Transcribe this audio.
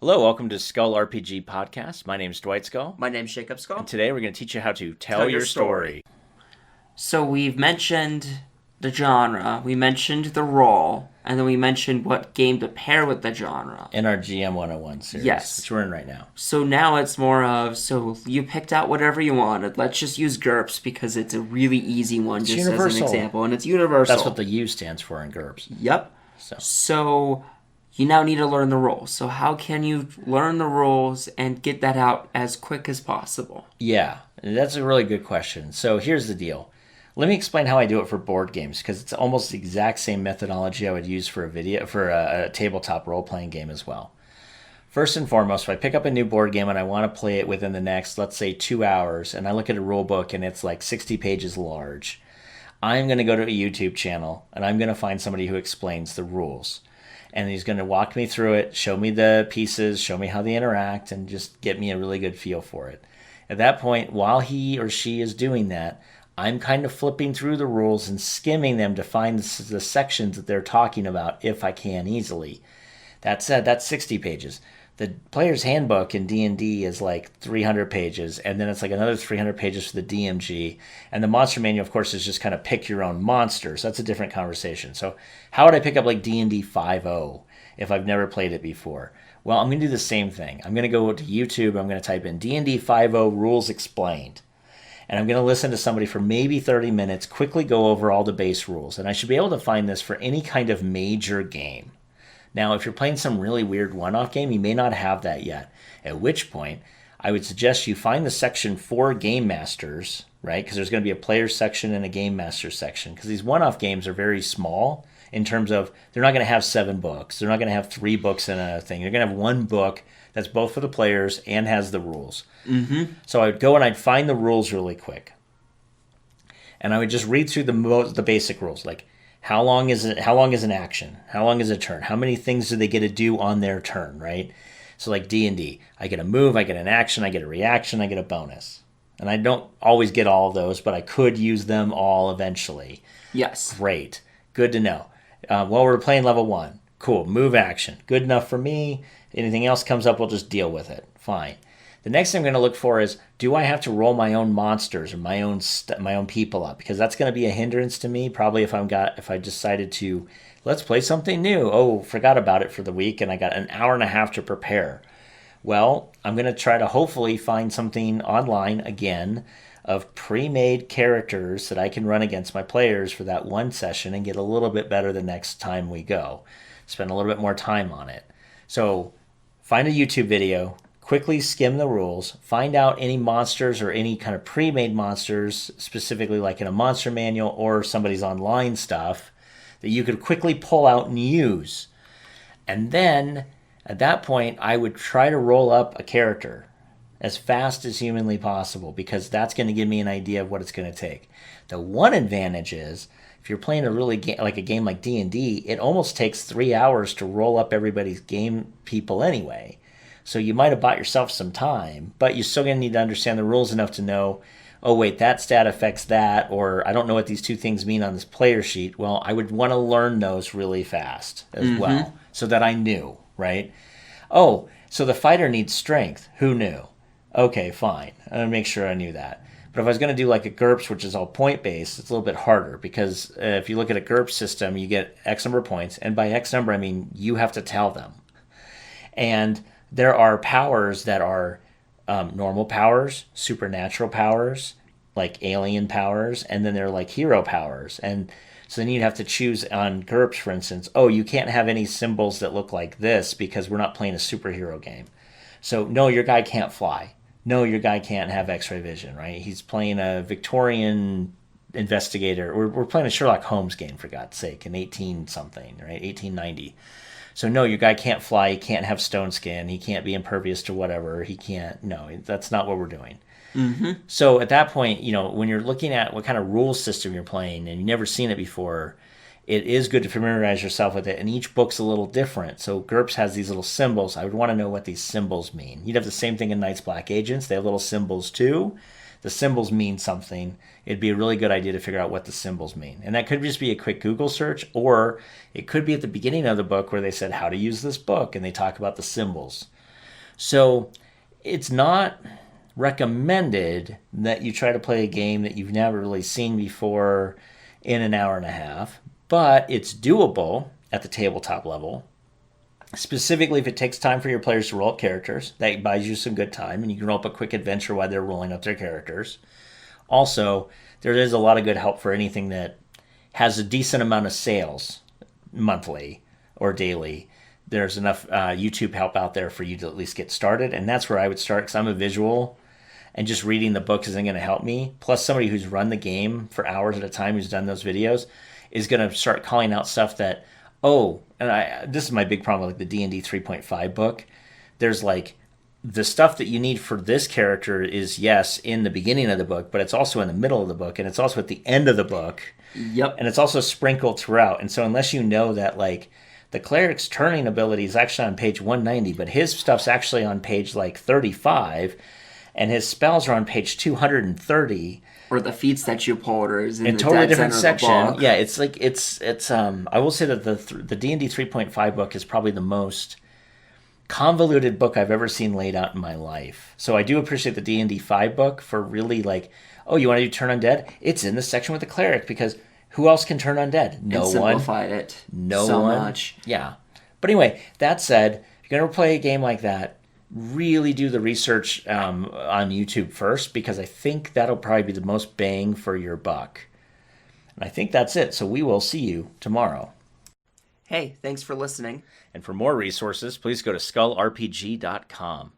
Hello, welcome to Skull RPG Podcast. My name's Dwight Skull. My name's Jacob Skull. And today we're going to teach you how to tell your story. So we've mentioned the genre, we mentioned the role, and then we mentioned what game to pair with the genre. In our GM 101 series, yes, which we're in right now. So now it's more of, so you picked out whatever you wanted. Let's just use GURPS because it's a really easy one, it's just universal. As an example, and it's universal. That's what the U stands for in GURPS. Yep. So you now need to learn the rules. So how can you learn the rules and get that out as quick as possible? Yeah, that's a really good question. So here's the deal. Let me explain how I do it for board games, because it's almost the exact same methodology I would use for a tabletop role-playing game as well. First and foremost, if I pick up a new board game and I want to play it within the next, let's say, 2 hours, and I look at a rule book and it's like 60 pages large, I'm going to go to a YouTube channel and I'm going to find somebody who explains the rules. And he's going to walk me through it, show me the pieces, show me how they interact, and just get me a really good feel for it. At that point, while he or she is doing that, I'm kind of flipping through the rules and skimming them to find the sections that they're talking about if I can easily. That said, that's 60 pages. The player's handbook in D&D is like 300 pages, and then it's like another 300 pages for the DMG. And the monster manual, of course, is just kind of pick your own monsters. That's a different conversation. So how would I pick up like D&D 5.0 if I've never played it before? Well, I'm going to do the same thing. I'm going to go to YouTube. I'm going to type in D&D 5.0 rules explained. And I'm going to listen to somebody for maybe 30 minutes, quickly go over all the base rules. And I should be able to find this for any kind of major game. Now, if you're playing some really weird one-off game, you may not have that yet, at which point I would suggest you find the section for Game Masters, right? Because there's going to be a player section and a Game Master section, because these one-off games are very small in terms of they're not going to have 7 books. They're not going to have 3 books in a thing. They're going to have 1 book that's both for the players and has the rules. Mm-hmm. So I would go and I'd find the rules really quick. And I would just read through the basic rules, like how long is an action? How long is a turn? How many things do they get to do on their turn, right? So like D&D, I get a move, I get an action, I get a reaction, I get a bonus. And I don't always get all of those, but I could use them all eventually. Yes. Great. Good to know. Well, we're playing level 1. Cool. Move action. Good enough for me. Anything else comes up, we'll just deal with it. Fine. The next thing I'm going to look for is, do I have to roll my own monsters or my own people up? Because that's going to be a hindrance to me. Probably if I decided to, let's play something new. Oh, forgot about it for the week, and I got an hour and a half to prepare. Well, I'm going to try to hopefully find something online again of pre-made characters that I can run against my players for that one session and get a little bit better the next time we go. Spend a little bit more time on it. So find a YouTube video. Quickly skim the rules, find out any monsters or any kind of pre-made monsters, specifically like in a monster manual or somebody's online stuff, that you could quickly pull out and use. And then, at that point, I would try to roll up a character as fast as humanly possible, because that's going to give me an idea of what it's going to take. The one advantage is, if you're playing a game like D&D, it almost takes 3 hours to roll up everybody's game people anyway. So you might have bought yourself some time, but you're still going to need to understand the rules enough to know, oh, wait, that stat affects that, or I don't know what these 2 things mean on this player sheet. Well, I would want to learn those really fast as well, so that I knew, right? Oh, so the fighter needs strength. Who knew? Okay, fine. I'm going to make sure I knew that. But if I was going to do like a GURPS, which is all point-based, it's a little bit harder, because if you look at a GURPS system, you get X number of points, and by X number, I mean you have to tell them. And there are powers that are normal powers, supernatural powers, like alien powers, and then there are like hero powers. And so then you'd have to choose on GURPS, for instance, oh, you can't have any symbols that look like this because we're not playing a superhero game. So no, your guy can't fly. No, your guy can't have X-ray vision, right? He's playing a Victorian investigator. We're playing a Sherlock Holmes game, for God's sake, in 18-something, right? 1890. So no, your guy can't fly, he can't have stone skin, he can't be impervious to whatever, no, that's not what we're doing. Mm-hmm. So at that point, when you're looking at what kind of rule system you're playing and you've never seen it before, it is good to familiarize yourself with it, and each book's a little different. So GURPS has these little symbols. I would want to know what these symbols mean. You'd have the same thing in Knights Black Agents. They have little symbols too. The symbols mean something. It'd be a really good idea to figure out what the symbols mean. And that could just be a quick Google search, or it could be at the beginning of the book where they said how to use this book, and they talk about the symbols. So it's not recommended that you try to play a game that you've never really seen before in an hour and a half, but it's doable at the tabletop level. Specifically, if it takes time for your players to roll up characters, that buys you some good time, and you can roll up a quick adventure while they're rolling up their characters. Also, there is a lot of good help for anything that has a decent amount of sales monthly or daily. There's enough YouTube help out there for you to at least get started, and that's where I would start because I'm a visual, and just reading the book isn't going to help me. Plus, somebody who's run the game for hours at a time, who's done those videos, is going to start calling out stuff that, this is my big problem with like the D&D 3.5 book. There's like the stuff that you need for this character is, yes, in the beginning of the book, but it's also in the middle of the book, and it's also at the end of the book. Yep. And it's also sprinkled throughout. And so unless you know that, like, the cleric's turning ability is actually on page 190, but his stuff's actually on page, like, 35, and his spells are on page 230. Or the feats that you pulled, or is in A the totally dead different center of the section. book. Yeah, it's like, it's I will say that the D&D 3.5 book is probably the most convoluted book I've ever seen laid out in my life. So I do appreciate the D&D 5 book for really like, oh, you want to do turn undead? It's in the section with the cleric, because who else can turn undead? No And one. simplified it No so one. much. Yeah. But anyway, that said, if you're going to play a game like that, really do the research on YouTube first, because I think that'll probably be the most bang for your buck. And I think that's it. So we will see you tomorrow. Hey, thanks for listening. And for more resources, please go to skullrpg.com.